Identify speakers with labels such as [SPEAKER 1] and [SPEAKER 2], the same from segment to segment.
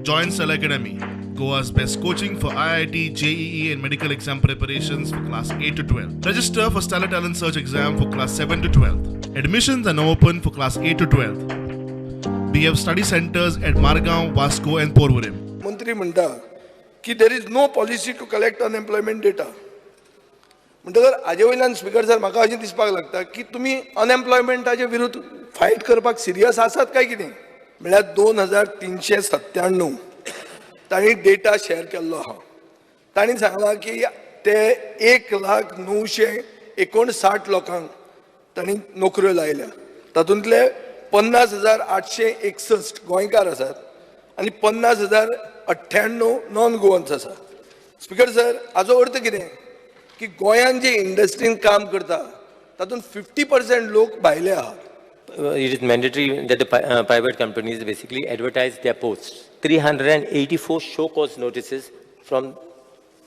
[SPEAKER 1] Join Cell Academy, Goa's best coaching for IIT, JEE, and medical exam preparations for class 8 to 12. Register for Stellar Talent Search exam for class 7 to 12. Admissions are now open for class 8 to 12. We have study centers at Margao, Vasco, and Porvorim.
[SPEAKER 2] मंत्री म्हणता की there is no policy to collect unemployment data म्हणटगर हाजे वयल्यान speaker sir म्हाका अशें दिसपाक लागता की तुमी अनएम्प्लॉयमेंटाचे विरुद्ध फायट करपाक सिरियस आसात काय कितें म्हळ्यार 2397 तांणी डेटा शेअर केल्लो आहा तांणी सांगलां की ते 1,959 लोकांक तांणी नोकऱ्यो लायल्या तातूंतले 50,861 गोंयकार आसात आनी 50,098 नॉन गोवन्स आसा स्पीकर सर हाजो अर्थ कितें की गोंयान जे इंडस्ट्रीन काम करता तातूंत 50% लोक भायले आहात.
[SPEAKER 3] It is mandatory that the private companies basically advertise their posts. 384 show cause notices from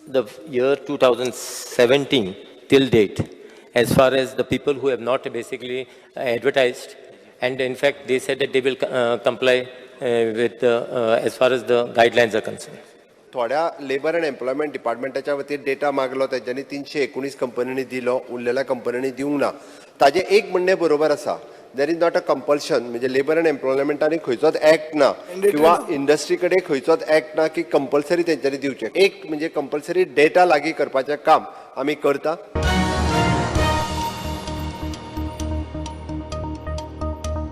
[SPEAKER 3] the year 2017 till date, as far as the people who have not basically advertised, and in fact they said that they will comply with as far as the guidelines are concerned.
[SPEAKER 4] थोड्या labour and employment डिपार्टमेंटाच्या वतीन data मागलो त्यांनी 319 कंपन्यांनी दिलो उरलेल्या कंपन्यांनी दिवंक ना ताजे एक म्हणणे बरोबर आसा there is not a compulsion म्हणजे लेबर अँड एम्प्लॉयमेंटांनी खंयचोच ऍक्ट ना किंवा इंडस्ट्री कडेन खंयचोच ऍक्ट ना की कंपल्सरी तेंच्यांनी दिवचे एक म्हणजे कंपल्सरी डेटा लागीं करपाचें काम आमी करता.